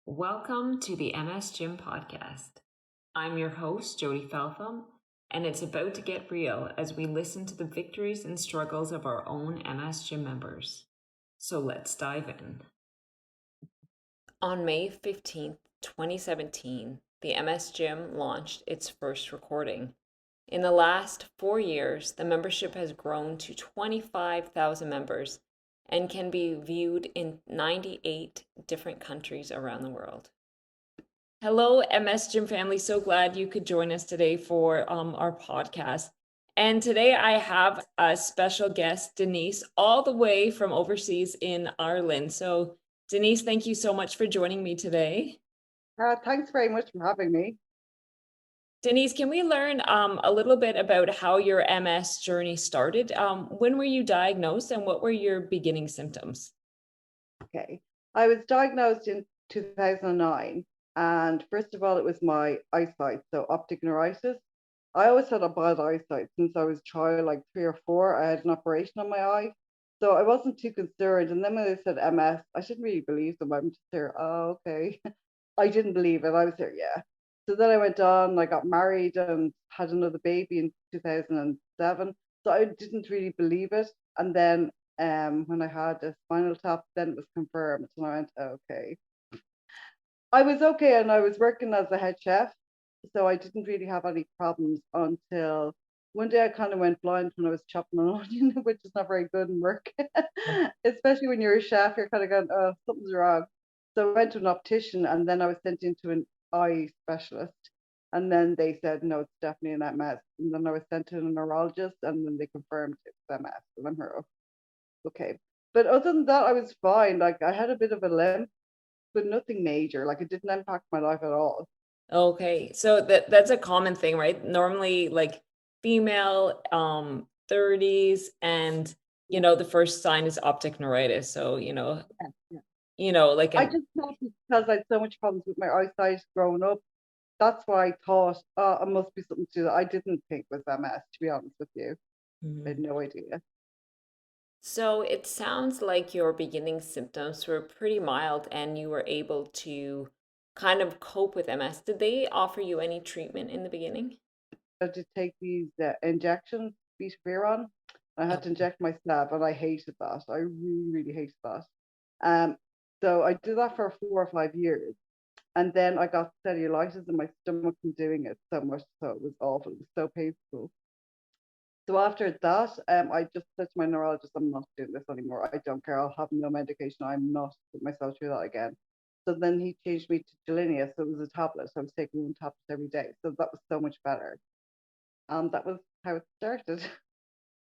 Welcome to the MS Gym podcast. I'm your host, Jody Feltham, and it's about to get real as we listen to the victories and struggles of our own MS Gym members. So let's dive in. On May 15th, 2017, the MS Gym launched its first recording. In the last 4 years, the membership has grown to 25,000 members and can be viewed in 98 different countries around the world. Hello, MS Gym family. So glad you could join us today for our podcast. And today I have a special guest, Denise, all the way from overseas in Ireland. So, Denise, thank you so much for joining me today. Thanks very much for having me. Denise, can we learn a little bit about how your MS journey started? When were you diagnosed and what were your beginning symptoms? Okay. I was diagnosed in 2009, and first of all, it was my eyesight, so optic neuritis. I always had a bad eyesight since I was a child, like 3 or 4. I had an operation on my eye, so I wasn't too concerned. And then when they said MS, I didn't really believe them. I'm just there, oh, okay. I didn't believe it. I was there, yeah. So then I went on, I got married and had another baby in 2007. So I didn't really believe it. And then when I had a spinal tap, then it was confirmed. And I went, okay. I was okay, and I was working as a head chef. So I didn't really have any problems until one day I kind of went blind when I was chopping an onion, which is not very good in work. Especially when you're a chef, you're kind of going, oh, something's wrong. So I went to an optician, and then I was sent into an eye specialist. And then they said, no, it's definitely an MS. And then I was sent to a neurologist, and then they confirmed it's MS. And I'm here, okay. But other than that, I was fine. Like I had a bit of a limp, but nothing major. Like it didn't impact my life at all. Okay. So that's a common thing, right? Normally like female 30s and the first sign is optic neuritis. So, Yeah, yeah. like I an just thought because I had so much problems with my eyesight growing up, that's why I thought, oh, it must be something to do that. I didn't think it was MS, to be honest with you. I had Mhm. no idea. So it sounds like your beginning symptoms were pretty mild and you were able to kind of cope with MS. Did they offer you any treatment in the beginning? I had to take these injections, Betaferon. I had Oh. to inject myself, and I hated that. I really, really hated that. Um, so I did that for 4 or 5 years. And then I got cellulitis in my stomach from doing it so much. So it was awful. It was so painful. So after that, I just said to my neurologist, I'm not doing this anymore. I don't care. I'll have no medication. I'm not putting myself through that again. So then he changed me to Gilenia. So it was a tablet. So I was taking one tablet every day. So that was so much better. And that was how it started.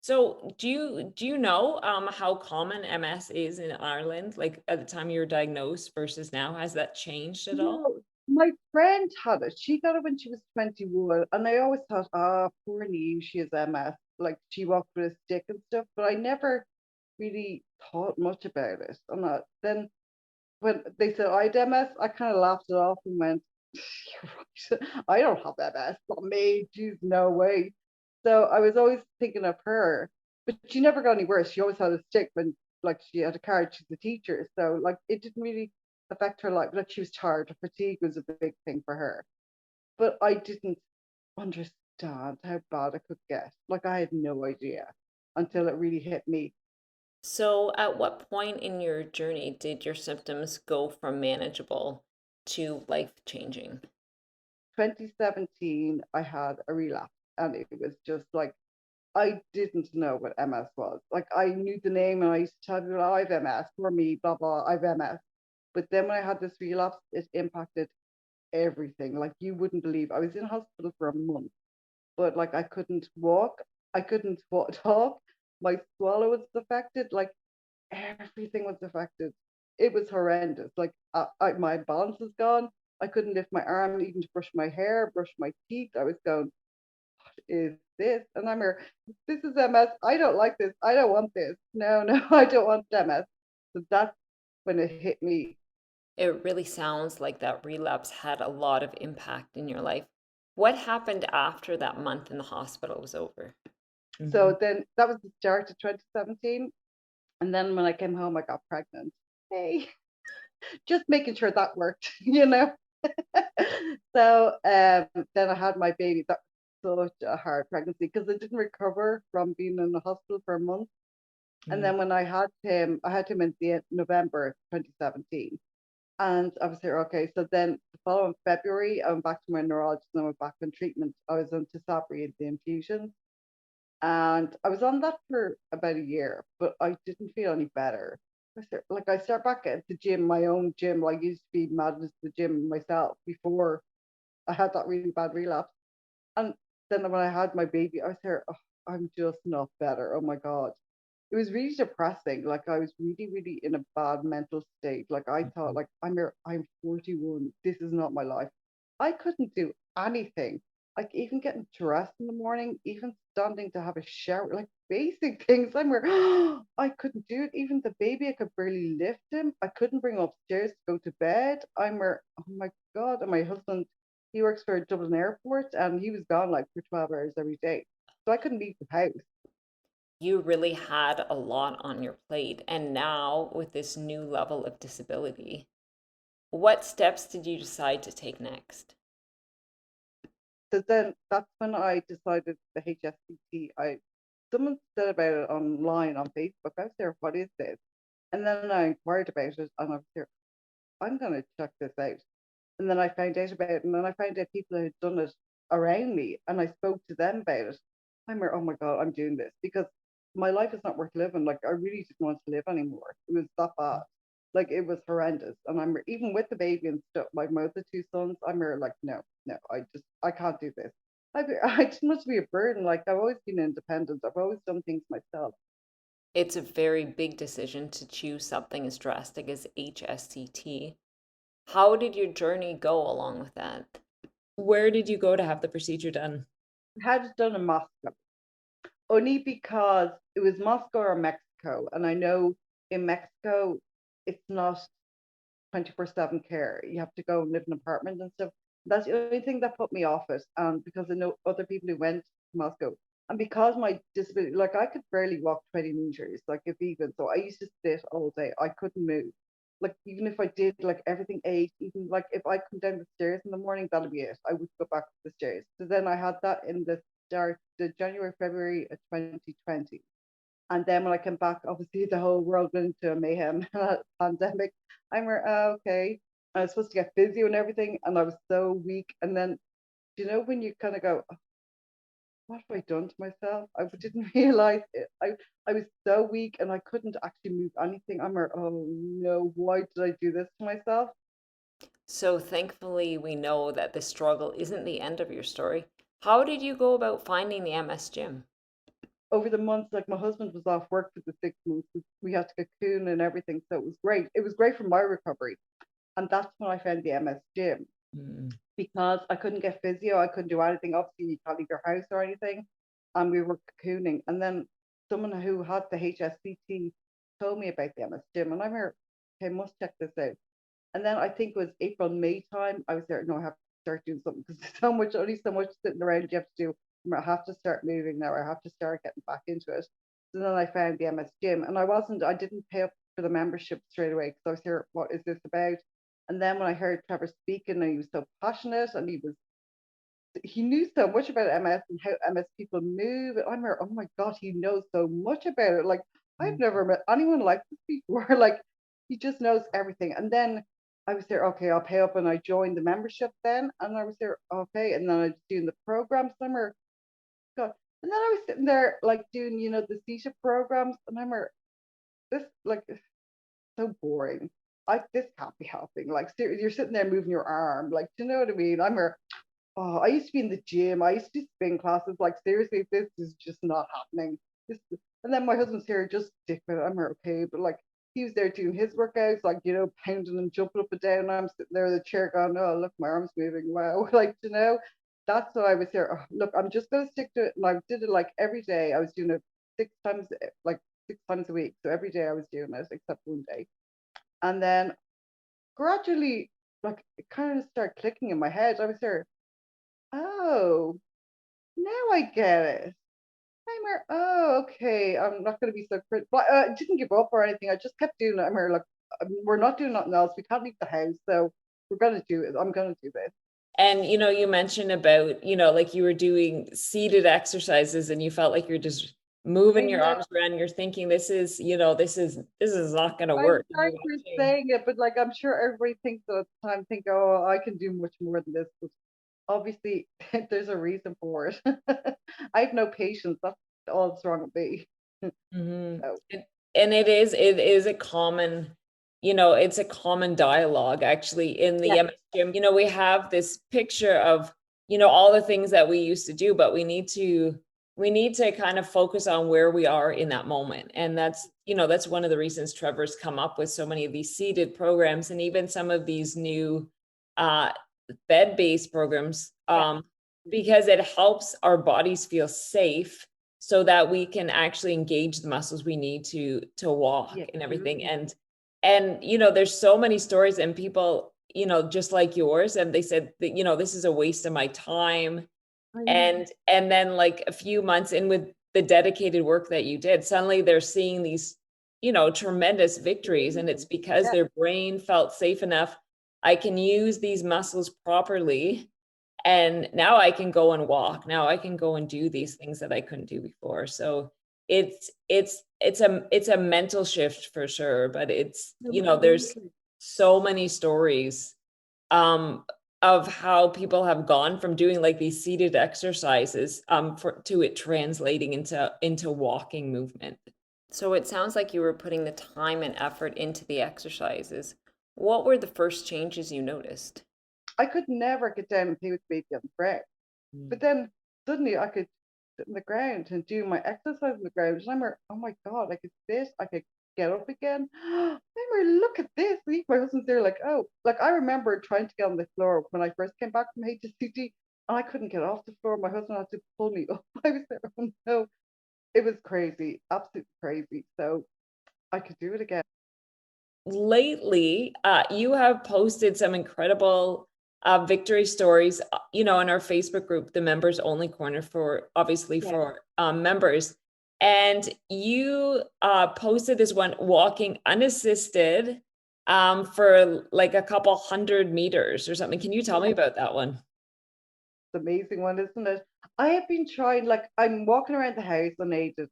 So do you know how common MS is in Ireland, like at the time you were diagnosed versus now? Has that changed at all? No, my friend had it. She got it when she was 21. And I always thought, ah, poor Neve, she has MS. Like she walked with a stick and stuff. But I never really thought much about it. And then when they said I had MS, I kind of laughed it off and went, you're right. I don't have MS. Not me. Jeez, no way. So I was always thinking of her. But she never got any worse. She always had a stick when like she had a card, she's a teacher. So like it didn't really affect her life. Like she was tired. Her fatigue was a big thing for her. But I didn't understand how bad it could get. Like I had no idea until it really hit me. So at what point in your journey did your symptoms go from manageable to life-changing? 2017, I had a relapse, and it was just like I didn't know what MS was. Like I knew the name, and I used to tell people, oh, I've MS, for me, blah blah, I've MS. But then when I had this relapse, it impacted everything. Like you wouldn't believe. I was in hospital for a month, but like I couldn't walk, I couldn't talk. My swallow was affected. Like everything was affected. It was horrendous. Like my balance was gone. I couldn't lift my arm even to brush my hair, brush my teeth. I was going, is this? And I'm here, this is MS. I don't like this. I don't want this. No, no, I don't want MS. So that's when it hit me. It really sounds like that relapse had a lot of impact in your life. What happened after that month in the hospital was over? Hmm. So then that was the start of 2017. And then when I came home, I got pregnant. Hey. just making sure that worked, So then I had my baby. That was such a hard pregnancy because I didn't recover from being in the hospital for a month. And Mm. then when I had him in the November 2017. And I was there, okay. So then the following February, I went back to my neurologist and I went back on treatment. I was on Tisabri, the infusions. And I was on that for about a year, but I didn't feel any better. I start back at the gym, my own gym. Like, I used to be mad at the gym myself before I had that really bad relapse. And then when I had my baby, I was there, oh, I'm just not better. Oh my God. It was really depressing. Like, I was really, really in a bad mental state. Like, I thought, like, I'm 41. This is not my life. I couldn't do anything. Like, even getting dressed in the morning, even standing to have a shower, like basic things. I'm where I couldn't do it. Even the baby, I could barely lift him. I couldn't bring him upstairs to go to bed. I'm where, oh my God. And my husband, he works for Dublin Airport and he was gone like for 12 hours every day. So I couldn't leave the house. You really had a lot on your plate. And now, with this new level of disability, what steps did you decide to take next? So then that's when I decided the HSCT. Someone said about it online on Facebook. I was there, what is this? And then I inquired about it and I was there, I'm gonna check this out. And then I found out about it, and then I found out people who had done it around me, and I spoke to them about it. I'm like, oh my God, I'm doing this because my life is not worth living. Like, I really didn't want to live anymore. It was that bad. Like, it was horrendous. And I'm even with the baby and stuff, like my other two sons, like, no, no, I can't do this. I just must be a burden. Like, I've always been independent. I've always done things myself. It's a very big decision to choose something as drastic as HSCT. How did your journey go along with that? Where did you go to have the procedure done? I had it done in Moscow only because it was Moscow or Mexico. And I know in Mexico, it's not 24/7 care. You have to go and live in an apartment and stuff. That's the only thing that put me off it. And because I know other people who went to Moscow. And because my disability, like I could barely walk 20 meters, like if even. So I used to sit all day. I couldn't move. Like even if I did like everything ate, even like if I come down the stairs in the morning, that'll be it. I would go back to the stairs. So then I had that in the January, February of 2020. And then when I came back, obviously the whole world went into a mayhem pandemic. I'm like, oh, okay. I was supposed to get physio and everything, and I was so weak. And then, when you kind of go, oh, what have I done to myself? I didn't realize it. I was so weak and I couldn't actually move anything. I'm like, oh no, why did I do this to myself? So, thankfully, we know that the struggle isn't the end of your story. How did you go about finding the MS gym? Over the months, like my husband was off work for the 6 months. We had to cocoon and everything. So it was great. It was great for my recovery. And that's when I found the MS gym Mm. because I couldn't get physio. I couldn't do anything. Obviously, you can't leave your house or anything. And we were cocooning. And then someone who had the HSCT told me about the MS gym. And I'm here, okay, must check this out. And then I think it was April, May time. I was there, no, I have to start doing something because there's only so much sitting around you have to do. I have to start moving now. I have to start getting back into it. So then I found the MS gym and I didn't pay up for the membership straight away because I was here, what is this about? And then when I heard Trevor speaking and he was so passionate and he knew so much about MS and how MS people move. I'm like, oh my God, he knows so much about it. Like, I've never met anyone like this before. Like, he just knows everything. And then I was there, okay, I'll pay up. And I joined the membership then. And I was there, okay. And then I was doing the program summer. God. And then I was sitting there, like, doing, the CETA programs. And I'm like, this, like, so boring. This can't be helping. Like, you're sitting there moving your arm. Like, do you know what I mean? I'm like, oh, I used to be in the gym. I used to do spin classes. Like, seriously, this is just not happening. And then my husband's here, just stick with it. I'm like, okay, but like he was there doing his workouts, like pounding and jumping up and down. And I'm sitting there in the chair going, oh, look, my arm's moving. Wow, like that's what I was here. Oh, look, I'm just gonna stick to it. And I did it like every day. I was doing it 6 times, like 6 times a week. So every day I was doing it, except one day. And then gradually, like it kind of started clicking in my head. I was here. Oh, now I get it. Oh, okay. I'm not going to be so critical. But I didn't give up or anything. I just kept doing it. I'm like, we're not doing nothing else. We can't leave the house, so we're gonna do it. I'm gonna do this. And you mentioned about, like you were doing seated exercises and you felt like you're just moving I your know. arms around. You're thinking this is not going to I'm work. And sorry you're for watching. saying it, but like I'm sure everybody thinks at the time, think, oh, I can do much more than this. But obviously, there's a reason for it. I have no patience. That's all that's wrong with me. Hmm. So And it is a common, it's a common dialogue actually in the yeah, MS gym. We have this picture of, all the things that we used to do, but we need to kind of focus on where we are in that moment. And that's one of the reasons Trevor's come up with so many of these seated programs and even some of these new uh bed-based programs, yeah, because it helps our bodies feel safe so that we can actually engage the muscles we need to walk yeah. and everything. And there's so many stories and people, just like yours, and they said that, this is a waste of my time. I know. And then like a few months in with the dedicated work that you did, suddenly they're seeing these, tremendous victories, and it's because Yeah, their brain felt safe enough. I can use these muscles properly, and now I can go and walk. Now I can go and do these things that I couldn't do before. So it's a mental shift for sure, but there's absolutely. so many stories um of how people have gone from doing like these seated exercises to it translating into walking movement. So it sounds like you were putting the time and effort into the exercises. What were the first changes you noticed? I could never get down and play with the baby on the ground. But then suddenly I could sit on the ground and do my exercise on the ground. And I'm like, oh my God, I could sit, I could get up again. I'm like, look at this. My husband's there, like, oh, like I remember trying to get on the floor when I first came back from HSCT and I couldn't get off the floor. My husband had to pull me up. I was there, oh no. It was crazy, absolutely crazy. So I could do it again. Lately, you have posted some incredible victory stories, in our Facebook group, the members only corner, for obviously Yeah. for members. And you posted this one walking unassisted for like a couple hundred meters or something. Can you tell me about that one? Amazing one, isn't it? I have been trying, like, I'm walking around the house unaided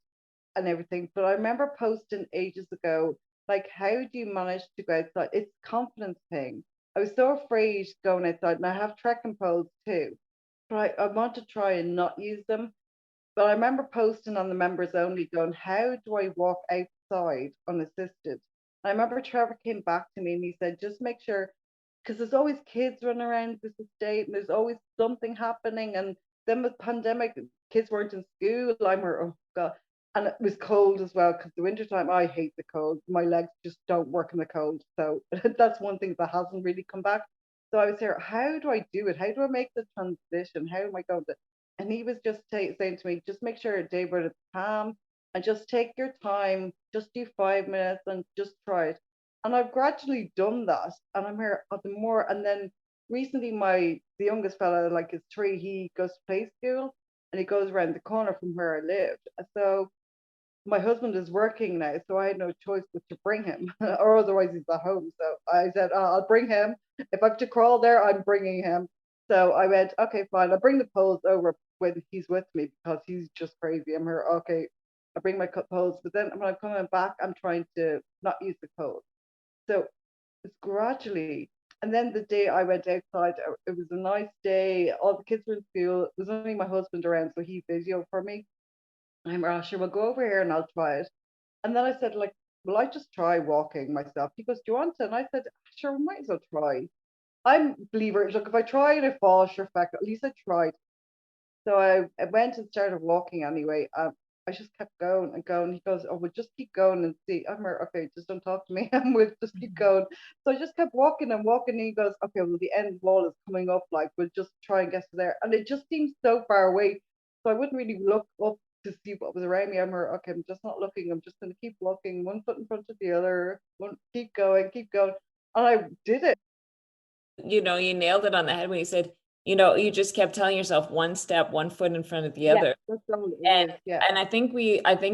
and everything, but I remember posting ages ago, like, how do you manage to go outside? It's a confidence thing. I was so afraid going outside, and I have trekking poles too, but I want to try and not use them. But I remember posting on the members only going, how do I walk outside unassisted? I remember Trevor came back to me and he said, just make sure, because there's always kids running around this estate and there's always something happening. And then with pandemic, kids weren't in school. I'm like, oh God. And it was cold as well, because the wintertime, I hate the cold. My legs just don't work in the cold. So that's one thing that hasn't really come back. So I was here, how do I do it? How do I make the transition? How am I going to? And he was just saying to me, just make sure, David, it's calm and just take your time, just do 5 minutes and just try it. And I've gradually done that. And I'm here the more. And then recently, the youngest fella, like is 3, he goes to play school and he goes around the corner from where I lived. So my husband is working now, so I had no choice but to bring him, or otherwise he's at home. So I said, I'll bring him. If I have to crawl there, I'm bringing him. So I went, okay, fine. I'll bring the poles over when he's with me because he's just crazy. I'm here, okay. I bring my poles, but then when I'm coming back, I'm trying to not use the poles. So it's gradually. And then the day I went outside, it was a nice day. All the kids were in school. It was only my husband around, so he videoed for me. I'm Rasha, we'll go over here and I'll try it. And then I said, like, will I just try walking myself? He goes, do you want to? And I said, sure, we might as well try. I'm a believer. Look, if I try and I fall, sure, fact, at least I tried. So I went and started walking anyway. I just kept going and going. He goes, oh, we'll just keep going and see. I'm like, okay, just don't talk to me. And we'll just keep going. So I just kept walking and walking. And he goes, okay, well, the end wall is coming up. Like, we'll just try and get to there. And it just seems so far away. So I wouldn't really look up to see what was around me. I'm like, okay, I'm just not looking. I'm just going to keep walking, one foot in front of the other. Keep going, keep going. And I did it. You nailed it on the head when you said, you just kept telling yourself one step, one foot in front of the Yeah, other. that's all it And is. Yeah. and I think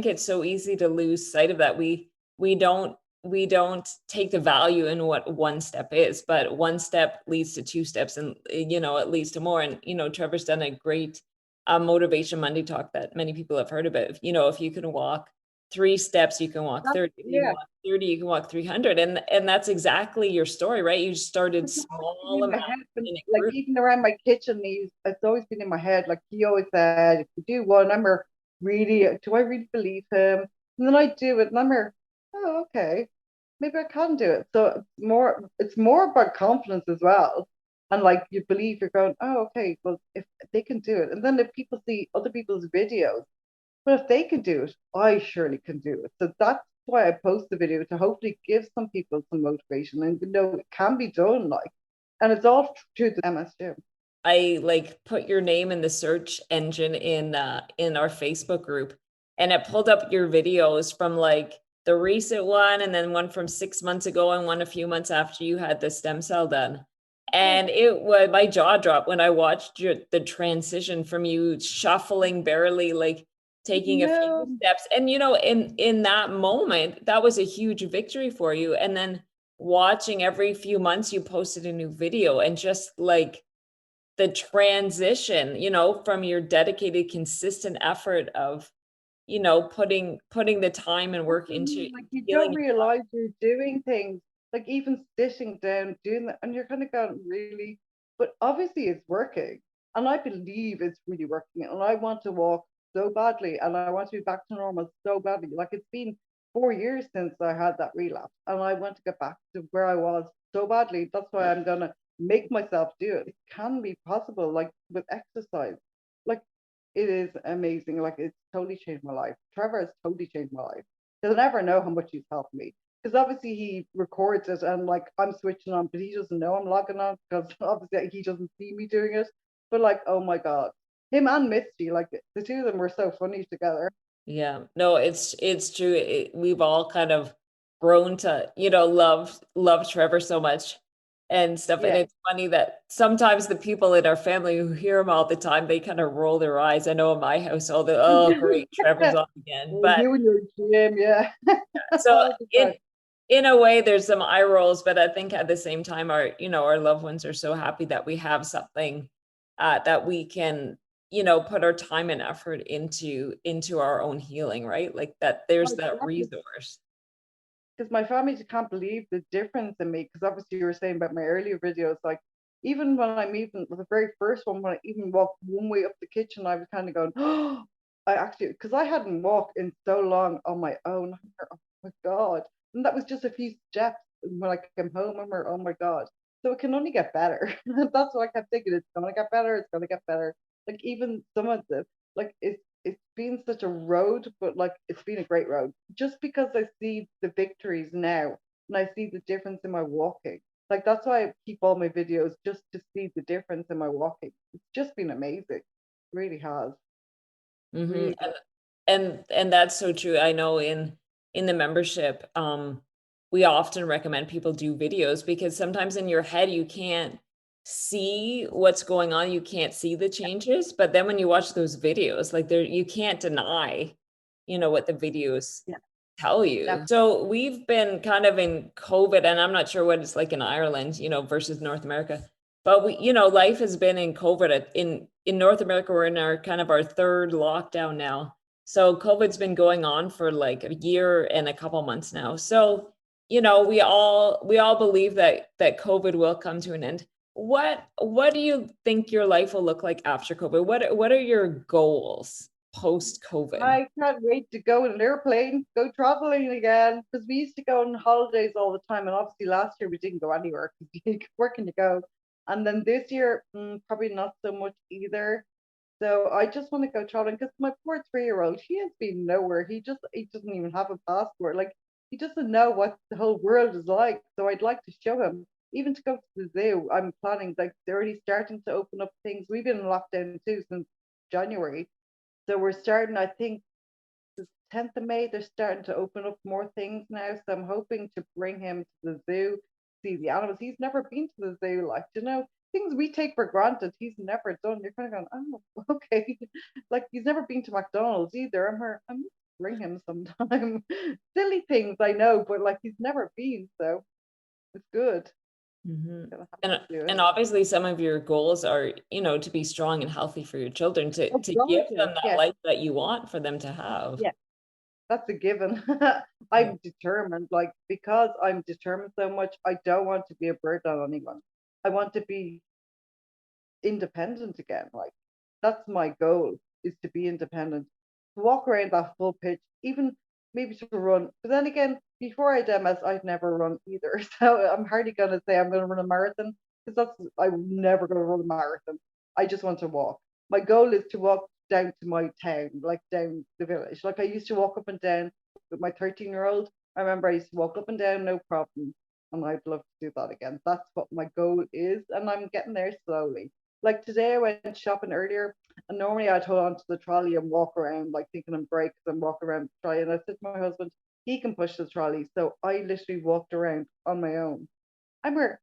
it's so easy to lose sight of that. We don't we don't take the value in what one step is, but one step leads to two steps and, it leads to more. And, Trevor's done a great Motivation Monday talk that many people have heard about. If you can walk 3 steps, you can walk That's, 30. If you can yeah, walk 30, you can walk 300. And that's exactly your story, right? You started it's always been small in my amount head, but in a like group. even around my kitchen, it's always been in my head. Like he always said, if you do one, I'm really, do I really believe him? And then I do it, and oh, okay, maybe I can do it. So it's more about confidence as well. And like you believe you're going, oh, okay, well, if they can do it. And then if people see other people's videos, well, if they can do it, I surely can do it. So that's why I post the video to hopefully give some people some motivation and it can be done. Like, and it's all through the MS Gym. I like put your name in the search engine in our Facebook group, and it pulled up your videos from like the recent one and then one from 6 months ago and one a few months after you had the stem cell done. Yeah, And it was my jaw dropped when I watched the transition from you shuffling barely, like taking a few no, steps. And in that moment, that was a huge victory for you. And then watching every few months you posted a new video and just like the transition, from your dedicated, consistent effort of, putting the time and that's work what I into mean. Like you don't healing. realize you're doing things, like even sitting down, doing that, and you're kind of going, really? But obviously it's working. And I believe it's really working. And I want to walk so badly and I want to be back to normal so badly. Like it's been 4 years since I had that relapse and I want to get back to where I was so badly. That's why I'm gonna make myself do it. It can be possible, like with exercise. Like it is amazing. Like it's totally changed my life. Trevor has totally changed my life. He'll never know how much he's helped me. Because obviously he records it and like I'm switching on, but he doesn't know I'm logging on because obviously he doesn't see me doing it. But like, oh my God. Him and Misty, like the two of them were so funny together. Yeah, no, it's true. We've all kind of grown to, love Trevor so much and stuff. And Yeah. it's funny that sometimes the people in our family who hear him all the time, they kind of roll their eyes. I know in my household, oh, great, Trevor's on again. Oh, But you and your gym, yeah. so All the in time. in a way, there's some eye rolls, but I think at the same time, our loved ones are so happy that we have something that we can, put our time and effort into our own healing, right? Like that, Oh, there's that exactly. resource. Because my family just can't believe the difference in me. Because obviously you were saying about my earlier videos, like even when I'm even the very first one, when I even walked one way up the kitchen, I was kind of going, oh, I actually, because I hadn't walked in so long on my own. Oh my God. And that was just a few steps when I came home. I'm like, oh my God. So it can only get better. That's what I kept thinking. It's going to get better. It's going to get better. Like even some of the, like it's been such a road, but like it's been a great road. Just because I see the victories now and I see the difference in my walking. Like that's why I keep all my videos just to see the difference in my walking. It's just been amazing. It really has. Hmm. Really good. And that's so true. I know in the membership, we often recommend people do videos because sometimes in your head you can't see what's going on, you can't see the changes, but then when you watch those videos, like there you can't deny, what the videos Yeah. tell Yeah. you. So we've been kind of in COVID, and I'm not sure what it's like in Ireland, versus North America. But life has been in COVID. In North America, we're in our third lockdown now. So COVID's been going on for like a year and a couple months now. So, we all believe that COVID will come to an end. What do you think your life will look like after COVID? What are your goals post COVID? I can't wait to go in an airplane, go traveling again. Because we used to go on holidays all the time. And obviously last year we didn't go anywhere because you working to go. And then this year, probably not so much either. So I just want to go traveling because my poor 3-year-old, he has been nowhere. He doesn't even have a passport. Like he doesn't know what the whole world is like. So I'd like to show him. Even to go to the zoo, I'm planning like they're already starting to open up things. We've been in lockdown too since January. So we're starting, I think the 10th of May, they're starting to open up more things now. So I'm hoping to bring him to the zoo, see the animals. He's never been to the zoo, like, things we take for granted, he's never done. You're kind of going, oh, okay. Like, he's never been to McDonald's either. I'm her, bring him sometime. Silly things, I know, but like he's never been, so it's good. Mhm. Gonna have And to do it. and obviously some of your goals are, to be strong and healthy for your children, Oh, to give them gorgeous. that Yeah, life that you want for them to have. yeah, that's a given. Yeah. I'm determined, like because I'm determined so much, I don't want to be a burden on anyone. I want to be independent again. Like that's my goal is to be independent, to walk around that full pitch, even maybe to run. But then again, before I did MS, I'd never run either. So I'm hardly gonna say I'm gonna run a marathon because I'm never gonna run a marathon. I just want to walk. My goal is to walk down to my town, like down the village. Like I used to walk up and down with my 13-year-old. I remember I used to walk up and down, no problem. And I'd love to do that again. That's what my goal is. And I'm getting there slowly. Like today, I went shopping earlier, and normally I'd hold on to the trolley and walk around, like thinking I'm brave because I'm walking around the trolley. And I said to my husband, he can push the trolley. So I literally walked around on my own. I'm where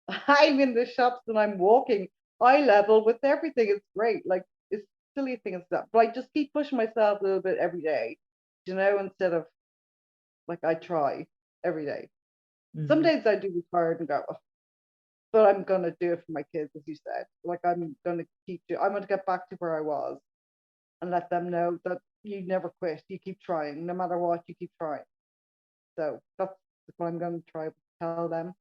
I'm in the shops and I'm walking eye level with everything. It's great. Like it's silly things that, but I just keep pushing myself a little bit every day, instead of like I try every day. Some Mhm. days I do be tired and go, "Oh," but I'm gonna do it for my kids, as you said. Like I'm gonna get back to where I was and let them know that you never quit. You keep trying, no matter what. You keep trying. So that's what I'm gonna try to tell them.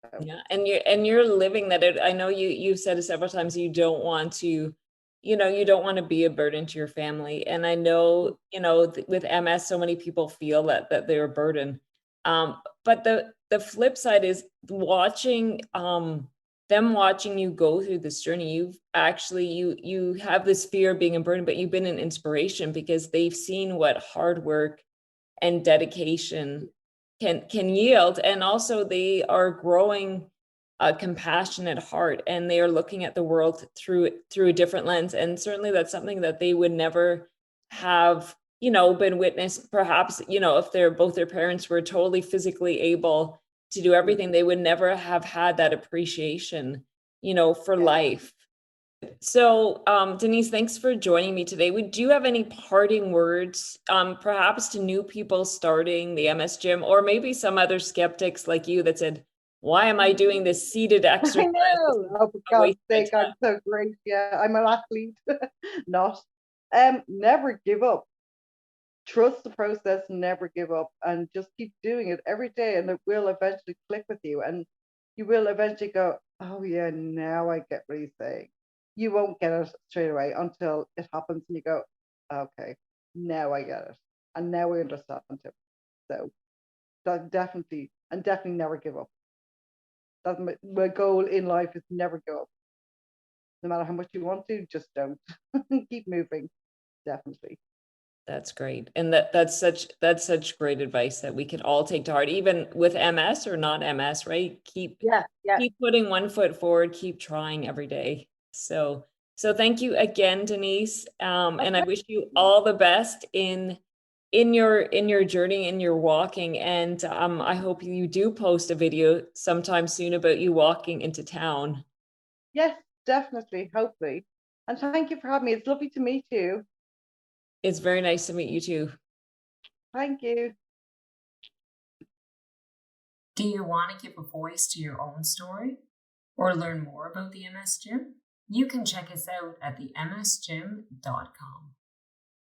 So Yeah, and you're living that. I know you've said it several times, you don't want to, you don't want to be a burden to your family. And I know, with MS, so many people feel that they're a burden. But the flip side is them watching you go through this journey. You've actually you have this fear of being a burden, but you've been an inspiration because they've seen what hard work and dedication can yield, and also they are growing a compassionate heart, and they are looking at the world through a different lens, and certainly that's something that they would never have, been witnessed. Perhaps, if their parents were totally physically able to do yeah, everything, they would never have had that appreciation, for yeah. life. So, Denise, thanks for joining me today. Do you have any parting words, perhaps to new people starting the MS gym, or maybe some other skeptics like you that said, "Why am I doing this seated I exercise? This know. is Oh, for a waste God's of my sake, time." I'm so great. Yeah, I'm an athlete. Not. Never give up. Trust the process, never give up, and just keep doing it every day, and it will eventually click with you, and you will eventually go, "Oh yeah, now I get what he's saying." You won't get it straight away until it happens, and you go, "Okay, now I get it, and now I understand it." So that definitely, and definitely never give up. That's my goal in life is never give up. No matter how much you want to, just don't. Keep moving. Definitely. That's great. And that's such great advice that we can all take to heart, even with MS or not MS, right? Keep Yeah, yeah. keep putting one foot forward, keep trying every day. So thank you again, Denise. And I Okay. wish you all the best in your journey, in your walking. And I hope you do post a video sometime soon about you walking into town. Yes, definitely, hopefully. And thank you for having me. It's lovely to meet you. It's very nice to meet you too. Thank you. Do you want to give a voice to your own story or learn more about the MS Gym? You can check us out at themsgym.com.